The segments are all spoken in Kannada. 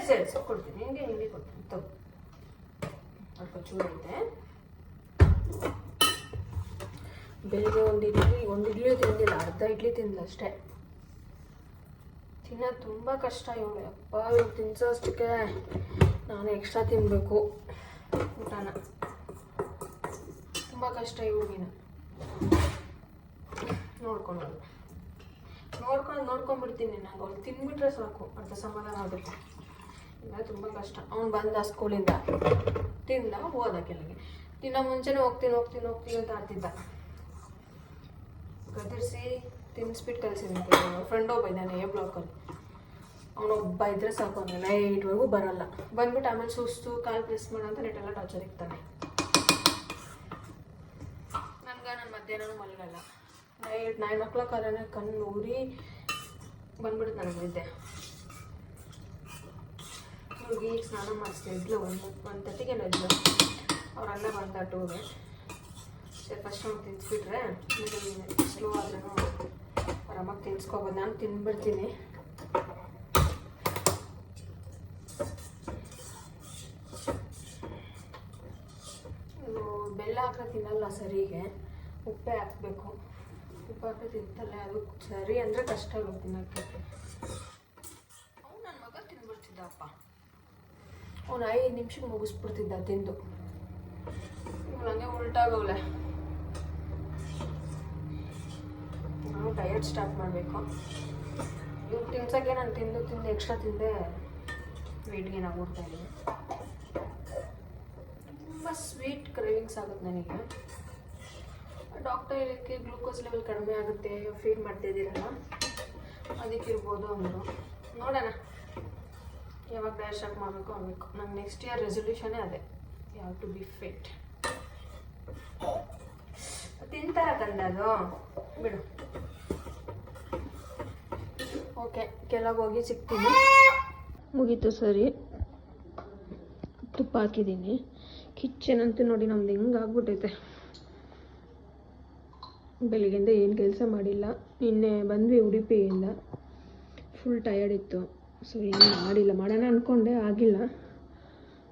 ಸೇರಿಸಿ ಕೊಡ್ತೀನಿ. ಹಿಂಗೆ ಕೊಡ್ತೀನಿ. ತಗೋ ಸ್ವಲ್ಪ ಚೂರು ಐತೆ. ಬೆಳಿಗ್ಗೆ ಒಂದು ಇಡ್ಲಿ ತಿಂದಿಲ್ಲ, ಅರ್ಧ ಇಡ್ಲಿ ತಿಂದಿಲ್ಲ ಅಷ್ಟೇ. ತಿನ್ನೋದು ತುಂಬ ಕಷ್ಟ ಇವಳು. ಅಪ್ಪ ಇವ್ರು ತಿನ್ಸೋಷ್ಟಕ್ಕೆ ನಾನು ಎಕ್ಸ್ಟ್ರಾ ತಿನ್ನಬೇಕು ಊಟನ. ತುಂಬ ಕಷ್ಟ ಇವ್ರಿಗಿನ. ನೋಡ್ಕೊಂಡ್ಬಿಡ್ತೀನಿ ನಾನು. ಅವ್ಳು ತಿನ್ಬಿಟ್ರೆ ಸಾಕು, ಅರ್ಧ ಸಮಾಧಾನ ಆಗುತ್ತೆ. ಇಲ್ಲ ತುಂಬ ಕಷ್ಟ. ಅವ್ನು ಬಂದ ಸ್ಕೂಲಿಂದ ತಿಂದ ಹೋದ ಕೆಳಗೆ. ತಿನ್ನೋ ಮುಂಚೆನೇ ಹೋಗ್ತೀನಿ ಅಂತ ಆಡ್ತಿದ್ದ. ಗದರಿಸಿ ತಿನ್ನಿಸ್ಬಿಟ್ಟು ಕಳಿಸಿದ್ದೀನಿ. ಫ್ರೆಂಡ್ ಒಬ್ಬ ಇದ್ದಾನೆ ಎ ಬ್ಲಾಕಲ್ಲಿ. ಅವನೊಬ್ಬ ಇದ್ದರೆ ಸಾಕು, ಅವನು ನೈಟ್ವರೆಗೂ ಬರೋಲ್ಲ. ಬಂದ್ಬಿಟ್ಟು ಆಮೇಲೆ ಸುಸ್ತು, ಕಾಲು ಪ್ರೆಸ್ ಮಾಡೋಂತ ನೆಟ್ಟೆಲ್ಲ ಟಾರ್ಚರ್ ಇಕ್ತಾನೆ. ನಾನು ಮಧ್ಯಾಹ್ನ ಮಲಗಲ್ಲ. ನೈಟ್ 9 o'clock ಆದ್ರೆ ಕಣ್ಣು ಊರಿ ಬಂದ್ಬಿಡುತ್ತೆ ನನಗೆ ನಿದ್ದೆ. ಹುಡುಗಿ ಈಗ ಸ್ನಾನ ಮಾಡಿಸ್ತಿದ್ಲು. 1:30ಗೆ ನೆದ್ಲು. ಅವ್ರ ಅಣ್ಣ ಬಂದ 2ಗೆ. ಸರಿ ಫಸ್ಟ್ ಅವ್ನು ತಿನ್ನಿಸ್ಬಿಟ್ರೆ ಸ್ಲೋ ಆದ್ರೂ ಆರಾಮಾಗಿ ತಿನ್ಸ್ಕೊಬೋದು. ನಾನು ತಿನ್ಬಿಡ್ತೀನಿ. ಬೆಲ್ಲ ಹಾಕಿ ತಿನ್ನಲ್ಲ ಸರಿಗೆ, ಉಪ್ಪೇ ಹಾಕಬೇಕು. ಉಪ್ಪು ಹಾಕಿ ತಿಂತಲ್ಲ, ಅದು ಸರಿ ಅಂದರೆ ಕಷ್ಟ ಆಗುತ್ತೆ ತಿನ್ನೋಕ್ಕೆ. ಅವ್ನು ನನ್ನ ಮಗ ತಿಂದ್ಬಿಡ್ತಿದ್ದಪ್ಪ. ಅವ್ನು 5 ನಿಮಿಷಕ್ಕೆ ಮುಗಿಸ್ಬಿಡ್ತಿದ್ದ ತಿಂದು. ಇವಳು ಹಂಗೆ ಉಲ್ಟಾಗವಳೆ. ನಾವು ಡಯಟ್ ಸ್ಟಾರ್ಟ್ ಮಾಡಬೇಕು. ಇವ್ರು ತಿನ್ಸೋಕ್ಕೆ ನಾನು ತಿಂದು ಎಕ್ಸ್ಟ್ರಾ ತಿಂದೆ ವೆಯ್ಟ್ ಗೇನ್ ಆಗ್ಬಿಡ್ತಾ ಇದ್ದೀನಿ. ತುಂಬ ಸ್ವೀಟ್ ಕ್ರೇವಿಂಗ್ಸ್ ಆಗುತ್ತೆ ನನಗೆ. ಡಾಕ್ಟರ್ ಇದಕ್ಕೆ ಗ್ಲೂಕೋಸ್ ಲೆವೆಲ್ ಕಡಿಮೆ ಆಗುತ್ತೆ, ಫೀಡ್ ಮಾಡ್ತಾಯಿದ್ದೀರಲ್ಲ, ಅದಕ್ಕಿರ್ಬೋದು ಅಂದರು. ನೋಡೋಣ ಯಾವಾಗ ಡಯಟ್ ಸ್ಟಾರ್ಟ್ ಮಾಡಬೇಕು ಆಗಬೇಕು. ನನ್ನ ನೆಕ್ಸ್ಟ್ ಇಯರ್ ರೆಸೊಲ್ಯೂಷನೇ ಅದೇ, ಯಾವ ಟು ಬಿ ಫಿಟ್. ತಿಂತಾರ ಕಂದದು ಬಿಡು. ಓಕೆ, ಕೆಳಗೆ ಹೋಗಿ ಸಿಗ್ತೀನಿ. ಮುಗೀತು ಸರಿ. ತುಪ್ಪ ಹಾಕಿದ್ದೀನಿ. ಕಿಚನ್ ಅಂತೂ ನೋಡಿ ನಮ್ದು ಹೆಂಗೆ ಆಗ್ಬಿಟ್ಟೈತೆ. ಬೆಳಿಗ್ಗೆಯಿಂದ ಏನು ಕೆಲಸ ಮಾಡಿಲ್ಲ. ನಿನ್ನೆ ಬಂದ್ವಿ ಉಡುಪಿಯಿಂದ. ಫುಲ್ ಟಯರ್ಡ್ ಇತ್ತು, ಸೊ ಏನು ಮಾಡಿಲ್ಲ. ಮಾಡೋಣ ಅಂದ್ಕೊಂಡೆ, ಆಗಿಲ್ಲ.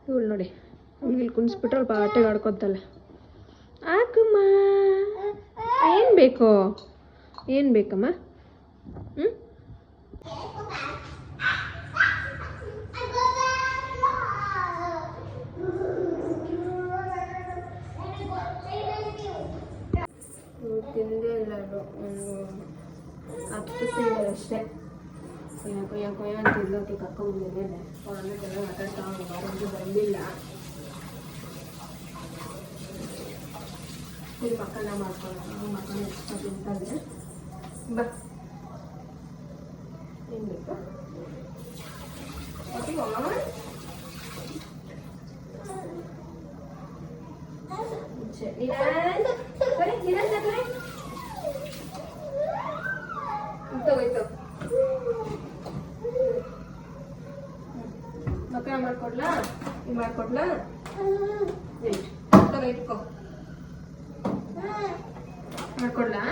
ಇವಳು ನೋಡಿ, ಇಲ್ಲಿ ಕುಣಿಸ್ಬಿಟ್ರೆ ಅವ್ಳು ಪಾಟೆಗೆ ಆಡ್ಕೊತಾಳೆ. ಆಕಮ್ಮ ಏನು ಬೇಕಮ್ಮ? ತಿಂದೇ ಇಲ್ಲ. ಅದು 10 ತಿಂಗಳು ಅಷ್ಟೇ. ಕೊಯ್ಯ ಅಂತ ಇಲ್ಲೋಕೆ ಕರ್ಕೊಂಡ್ಬಂದಿದ್ದೇನೆ. ಅವರನ್ನೆಲ್ಲ ಮಾತಾಡ್ತಾ ಅವ್ರಿಗೆ ಬಂದಿಲ್ಲ. ಇಲ್ಲಿ ಮಕ್ಕಳನ್ನ ಮಾಡ್ಕೊಳ್ಳೋಣ. ಮಕ್ಕಳನ್ನ ಎಕ್ಸ್ಟ್ರಾ ತಿಂತಾರೆ. ಬಾ, ಏನು ಬೇಕು? ಮಕ್ಕಳ ಮಾಡ್ಕೊಡ್ಲಾ? ಮಾಡ್ಕೊಡ್ಲಾ? ಇಟ್ಕೋ. ಮಾಡ್ಕೊಡ್ಲಾ?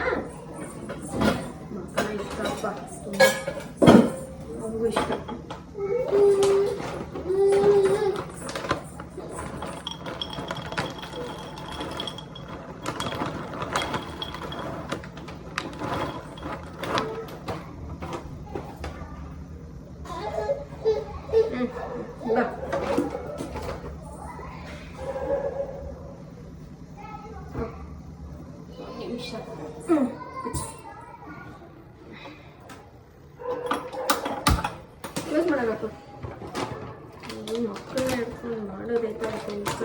ಮಕ್ಕಳ ಇಷ್ಟಪ್ಪ, ತುಂಬ ನಮಗೂ ಇಷ್ಟ. ಕ್ಲೋಸ್ ಮಾಡಬೇಕು. ಮಕ್ಕಳನ್ನ ಹಿಡ್ಕೊಂಡು ಮಾಡೋದೈತೆ ಕೆಲಸ.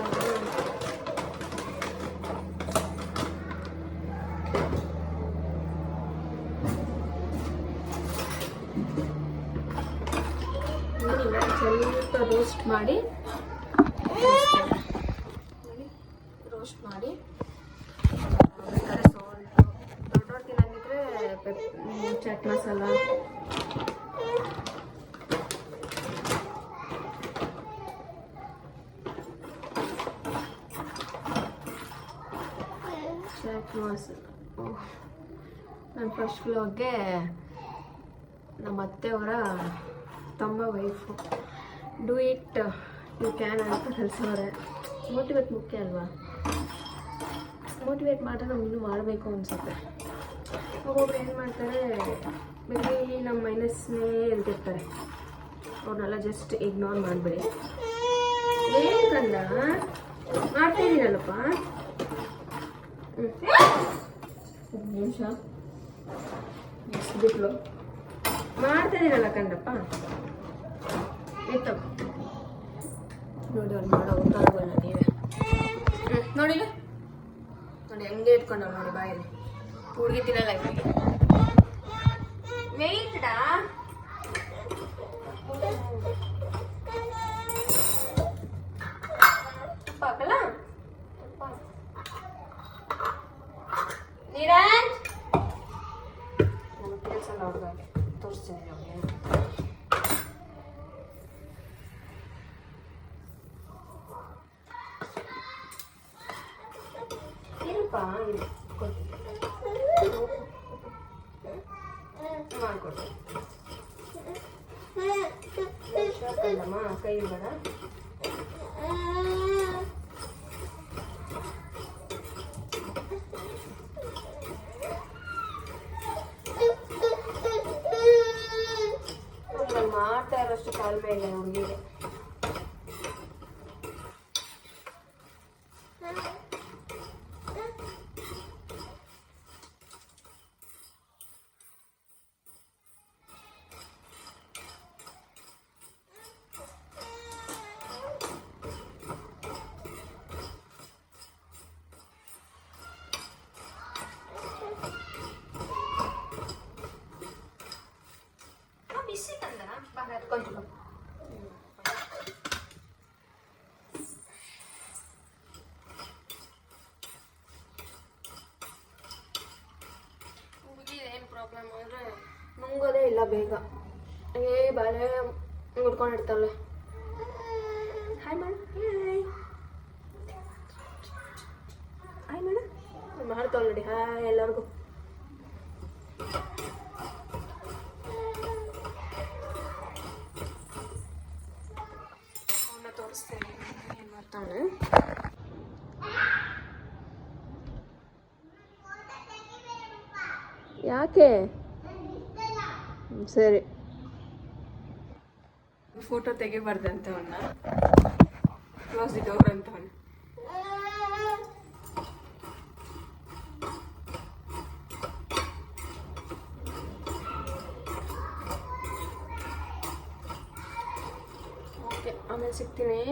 ಸ್ವಲ್ಪ ರೋಸ್ಟ್ ಮಾಡಿ ಬೇಕಾದ್ರೆ ಸಾಲ್ಟು, ದೊಡ್ಡವ್ರು ತಿನ್ನಂಗಿದ್ರೆ ಚಾಟ್ ಮಸಾಲ, ಚಾಟ್ ಮಸಾಲ. ನನ್ನ ಫಸ್ಟ್ ವ್ಲಾಗ್ಗೆ ನಮ್ಮ ಅತ್ತೆಯವರ ತಮ್ಮ wife do it you can ಅಂತ ಕಲಿಸೋರೆ. ಮೋಟಿವೇಟ್ ಮುಖ್ಯ ಅಲ್ವಾ? ಮೋಟಿವೇಟ್ ಮಾಡಿದ್ರೆ ನಾವು ಇನ್ನೂ ಮಾಡಬೇಕು ಅನಿಸುತ್ತೆ. ಒಬ್ಬೊಬ್ರು ಏನು ಮಾಡ್ತಾರೆ, ಬೇರೆ ನಮ್ಮ ಮೈನಸ್ನೇ ಹೇಳ್ತಿರ್ತಾರೆ. ಅವ್ರನ್ನೆಲ್ಲ ಜಸ್ಟ್ ಇಗ್ನೋರ್ ಮಾಡಿಬಿಡಿ. ಏನು ಕಂದ ಮಾಡ್ತಾಯಿದ್ದೀನಲ್ಲಪ್ಪ. ಒಂದು ನಿಮಿಷ ಎಷ್ಟು ಬಿಟ್ಲು ಮಾಡ್ತಾಯಿದ್ದೀನಲ್ಲ ಕಂದಪ್ಪ. ಎತ್ತ ನೋಡಿ ಅವ್ರು ಮಾಡೋ ಉತ್ತರಗಳನ್ನ ನೀವೇ ನೋಡಿಲ್ಲ. ನೋಡಿ ಹೆಂಗೆ ಇಟ್ಕೊಂಡವ್ ನೋಡಿ ಬಾಯಲ್ಲಿ. ಹುಡುಗಿ ತಿನ್ನಲ್ಲ ಇವಾಗ. ವೆಯ್ಟ್ಡಾ ಪಾಕಲ್ಲ ನೀರಾಜ್. ನನಗೆ ಕೆಲಸ ಅವ್ರಿಗೆ ತೋರಿಸ್ತೀನಿ ಅವ್ರಿಗೆ. ಇರಪ್ಪ ಮಾಡ್ಕೊಡ್ತೀನಿ. ಕೈಲಮ್ಮ ಕೈ ಬೇಡ. ಮಾಡ್ತಾ ಇರೋಷ್ಟು ತಾಳ್ಮೆ ಇಲ್ಲ ಹುಡುಗಿಗೆ. ಬಿಸಿ ತಂದ ಬಾ ಎತ್ಕೊಂತೀವಿ. ಏನು ಪ್ರಾಬ್ಲಮ್ ಅಂದರೆ ನುಂಗೋದೇ ಇಲ್ಲ ಬೇಗ. ಬಾಳೆ ಮುಡ್ಕೊಂಡಿರ್ತಾಳೆ. ಹಾಯ್ ಮಾಡ ಹಾಯ್ ಮಾಡ ಮಾಡ್ತಾಳೆ ನೋಡಿ. ಹಾಯ್ ಎಲ್ಲರಿಗೂ. ಅವನ್ನ ತೋರಿಸ್ತೇನೆ ಏನು ಮಾಡ್ತಾಳೆ. ಯಾಕೆ? ಸರಿ, ಫೋಟೋ ತೆಗಿಬಾರ್ದಂತ ಅವನ್ನ. ಕ್ಲೋಸ್ ದಿ ಡೋರ್ ಅಂತ ಅವನು. ಓಕೆ, ಆಮೇಲೆ ಸಿಗ್ತೀನಿ.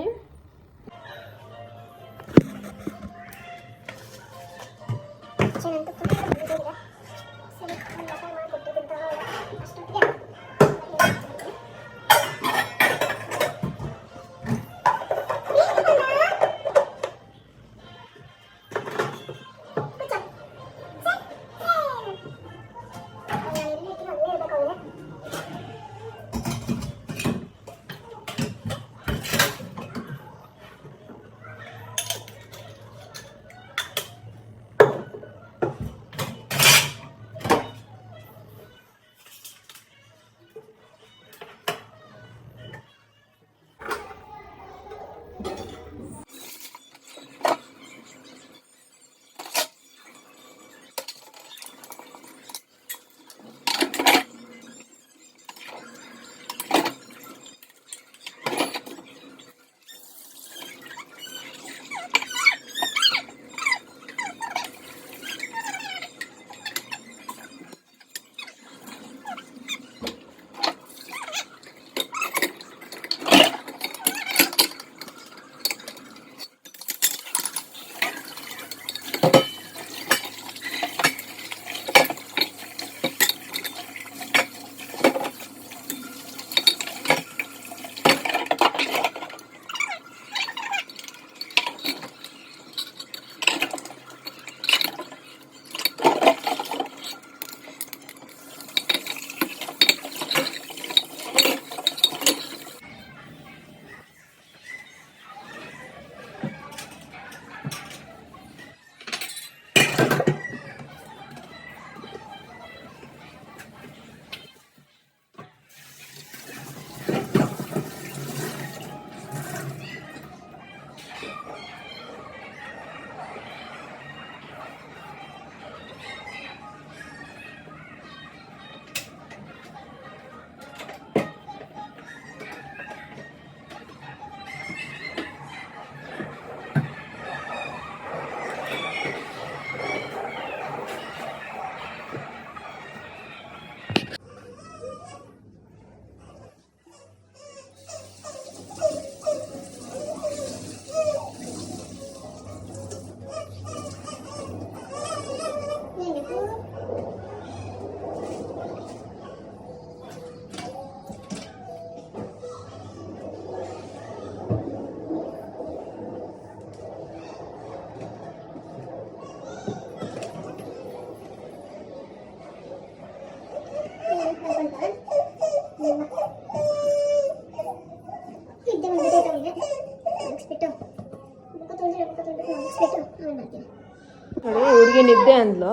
ಈಗ ನಿದ್ದೆ ಅಂದ್ಲು.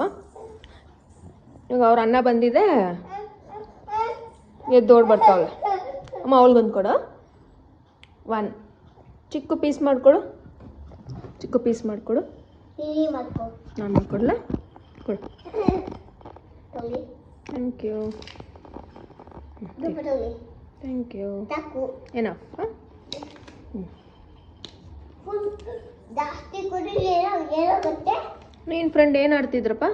ಇವಾಗ ಅವ್ರ ಅನ್ನ ಬಂದಿದೆ, ಎದ್ದೋಡ್ ಬರ್ತಾವಳೆ. ಅಮ್ಮ ಅವಳಿಗೊಂದು ಕೊಡು, ಒನ್ ಚಿಕ್ಕ ಪೀಸ್ ಮಾಡಿಕೊಡು, ಚಿಕ್ಕ ಪೀಸ್ ಮಾಡಿಕೊಡು. ನಾನು ಮಾಡಿಕೊಡ್ಲ, ಕೊಡು. Thank you, thank you. ಏನಪ್ಪ? ನೀನು ಫ್ರೆಂಡ್ ಏನು ಆಡ್ತಿದ್ರಪ್ಪ?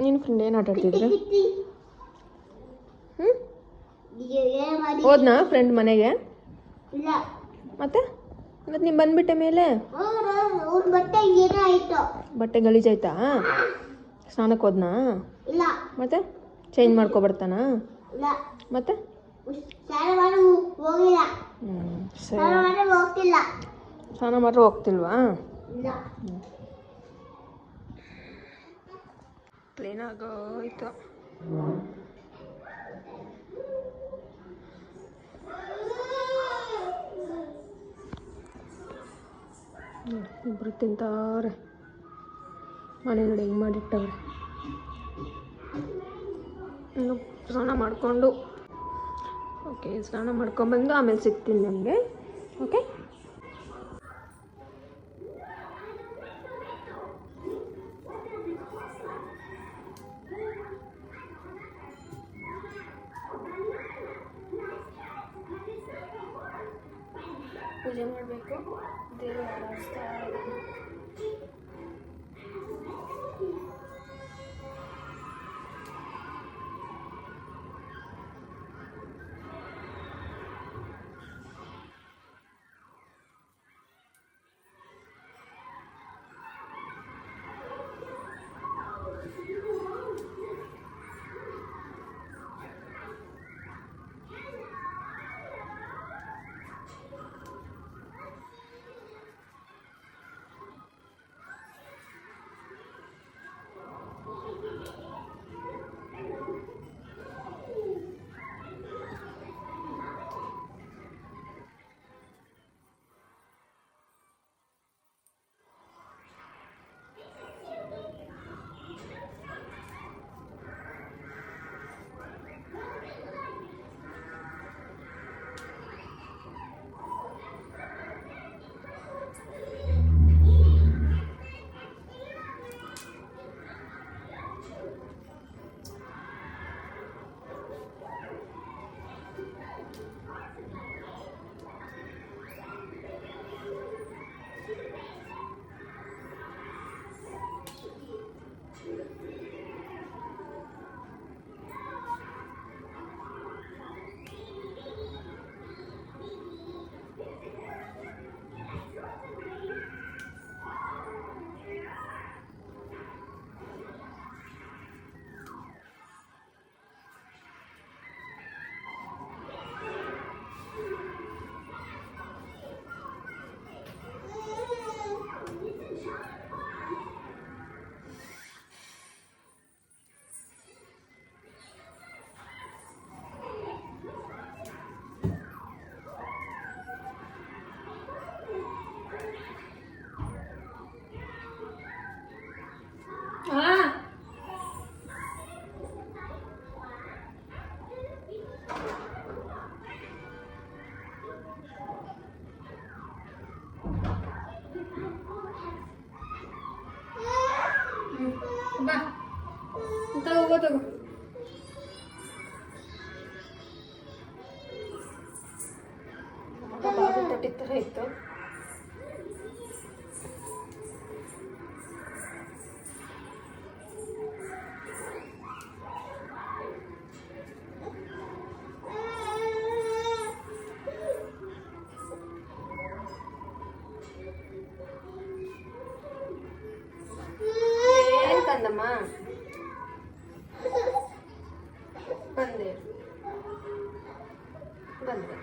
ನೀನು ಫ್ರೆಂಡ್ ಏನು ಆಟ ಆಡ್ತಿದ್ರ? ಹೋದ್ನಾ ಫ್ರೆಂಡ್ ಮನೆಗೆ? ಮತ್ತೆ ಮತ್ತೆ ನೀನು ಬಂದ್ಬಿಟ್ಟೆ ಮೇಲೆ? ಬಟ್ಟೆ ಗಲೀಜಾಯ್ತಾ? ಸ್ನಾನಕ್ಕೆ ಹೋದ್ನಾ? ಮತ್ತೆ ಚೇಂಜ್ ಮಾಡ್ಕೊ ಬರ್ತಾನ? ಮತ್ತೆ ಸ್ನಾನ ಮಾತ್ರ ಹೋಗ್ತಿಲ್ವಾ? ಕ್ಲೀನ್ ಆಗೋಯ್ತು. ಇಬ್ಬರು ತಿಂತಾರೆ. ಮನೆ ನೋಡಿ ಹೆಂಗೆ ಮಾಡಿಟ್ಟವ್ರೆ. ಇನ್ನು ಸ್ನಾನ ಮಾಡಿಕೊಂಡು, ಓಕೆ, ಸ್ನಾನ ಮಾಡ್ಕೊಂಬಂದು ಆಮೇಲೆ ಸಿಗ್ತೀನಿ ನನಗೆ. ಓಕೆ, ಪೂಜೆ ಮಾಡಬೇಕು. ದೇವರು ಆರಾಧಿಸ್ತಾ ಇದ್ದೀನಿ. ಬಾ ತಗೋ ತಗೋ. ಬಾಬು ತಟ್ಟಿ ಥರ ಇತ್ತು. ಏನಕ್ಕಂದಮ್ಮ ಬಂದೆ ಬಂದೆ.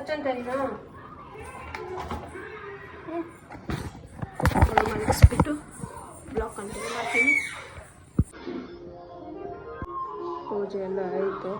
ಹಚ್ಚಂತ ನೀನು ಮಲಗಿಸ್ಬಿಟ್ಟು ಬ್ಲಾಗ್ ಕಂಟಿನ್ಯೂ ಮಾಡ್ತೀನಿ. ಪೂಜೆ ಎಲ್ಲ ಆಯಿತು.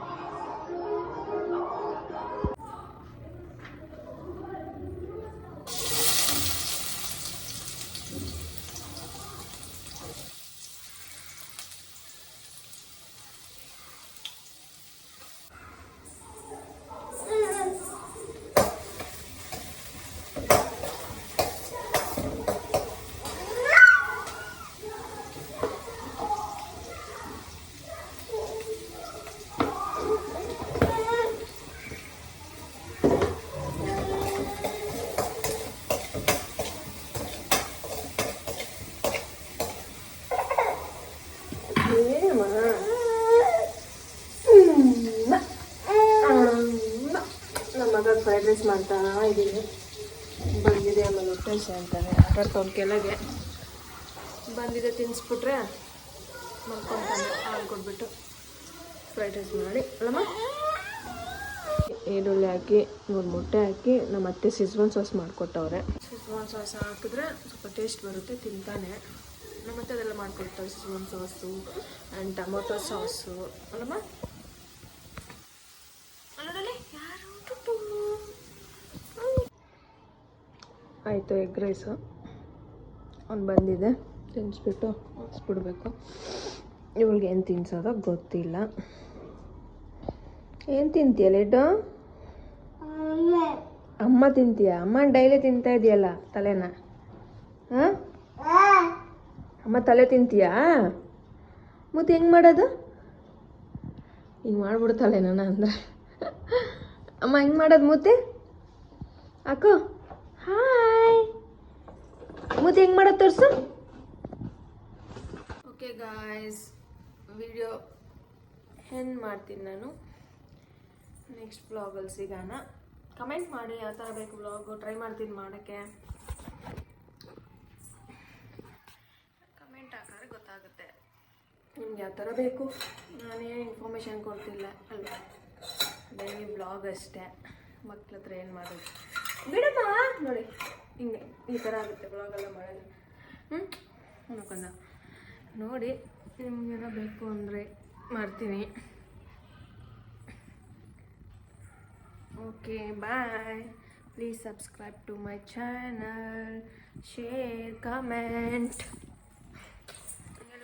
ನಮ್ಮ ಮಗ ಫ್ರೈಡ್ ರೈಸ್ ಮಾಡ್ತಾ ಇದ್ದೀನಿ. ಬಂದಿದೆ ಆಮೇಲೆ ಹೊಟ್ಟೆ ಅಂತಾನೆ ಆಟಾಡ್ತವ್ನು ಕೆಳಗೆ. ಬಂದಿದೆ ತಿನ್ನಿಸ್ಬಿಟ್ರೆ ಮಲ್ಕೊತಾನೆ. ಹಾಲು ಕೊಟ್ಬಿಟ್ಟು ಫ್ರೈಡ್ ರೈಸ್ ಮಾಡಿ ಅಲ್ಲಮ್ಮ. ಈರುಳ್ಳಿ ಹಾಕಿ 3 ಮೊಟ್ಟೆ ಹಾಕಿ ನಮ್ಮ ಅತ್ತೆ ಸಿಜ್ವಾನ್ ಸಾಸ್ ಮಾಡಿಕೊಟ್ಟವ್ರೆ. ಸಿಜ್ವಾನ್ ಸಾಸ್ ಹಾಕಿದ್ರೆ ಸ್ವಲ್ಪ ಟೇಸ್ಟ್ ಬರುತ್ತೆ, ತಿಂತಾನೆ. ನಮ್ಮ ಅತ್ತೆ ಅದೆಲ್ಲ ಮಾಡಿಕೊಡ್ತಾರೆ, ಸಿಜ್ವಾನ್ ಸಾಸು ಆ್ಯಂಡ್ ಟೊಮೊಟೊ ಸಾಸು ಅಲ್ಲಮ್ಮ. ಆಯಿತು, ಎಗ್ ರೈಸು ಅವ್ನು ಬಂದಿದೆ, ತಿನ್ನಿಸ್ಬಿಟ್ಟು ಹಾಕ್ಸ್ಬಿಡ್ಬೇಕು. ಇವಳಿಗೆ ಏನು ತಿನ್ಸೋದೋ ಗೊತ್ತಿಲ್ಲ. ಏನು ತಿಂತೀಯ ಲೆಡ್ಡು? ಅಮ್ಮ ತಿಂತೀಯ? ಅಮ್ಮ ಡೈಲಿ ತಿಂತಾ ಇದೆಯಲ್ಲ ತಲೆನ. ಹಾಂ, ಅಮ್ಮ ತಲೆ ತಿಂತೀಯಾ? ಮತ್ತೆ ಹೆಂಗೆ ಮಾಡೋದು? ಹಿಂಗೆ ಮಾಡ್ಬಿಡ್ತಾಳೆ ನಾನು ಅಂದರೆ. ಅಮ್ಮ ಹೆಂಗೆ ಮಾಡೋದು ಮೂತಿ? ಅಕ್ಕೋ ಹಾಯ್, ಮೂತಿ ಹೆಂಗೆ ಮಾಡೋದು ತೋರಿಸು. ಓಕೆ ಗಾಯ್ಸ್, ವಿಡಿಯೋ ಹೆಂಗೆ ಮಾಡ್ತೀನಿ ನಾನು. ನೆಕ್ಸ್ಟ್ ಬ್ಲಾಗಲ್ಲಿ ಸಿಗೋಣ. ಕಮೆಂಟ್ ಮಾಡಿ ಯಾವ ಥರ ಬೇಕು ಬ್ಲಾಗು, ಟ್ರೈ ಮಾಡ್ತೀನಿ ಮಾಡೋಕ್ಕೆ. ಕಮೆಂಟ್ ಹಾಕಿದ್ರೆ ಗೊತ್ತಾಗುತ್ತೆ ನಿಮ್ಗೆ ಯಾವ ಥರ ಬೇಕು. ನಾನೇ ಇನ್ಫಾರ್ಮೇಷನ್ ಕೊಡ್ತಿಲ್ಲ ಅಲ್ವಾ, ಡೈಲಿ ಬ್ಲಾಗ್ ಅಷ್ಟೇ. ಮಕ್ಳ ಹತ್ರ ಏನು ಮಾಡೋದು ಬಿಡಮ್ಮ. ನೋಡಿ ಹಿಂಗೆ ಈ ಥರ ಆಗುತ್ತೆ ಬ್ಲಾಗೆಲ್ಲ ಮಾಡೋದು. ಅನ್ಕೊಂಡ ನೋಡಿ, ನಿಮ್ಗೇನೋ ಬೇಕು ಅಂದರೆ ಮಾಡ್ತೀನಿ. Okay bye. Please subscribe to my channel, share, comment,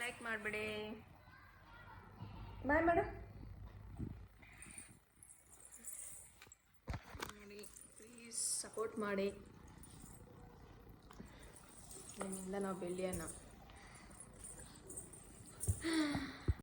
like ಮಾಡಿಬಿಡಿ. Bye madam. ನೋಡಿ ಪ್ಲೀಸ್ ಸಪೋರ್ಟ್ ಮಾಡಿ. ನಿಮ್ಮಿಂದ ನಾವು ಬೆಳೆಯೋಣ.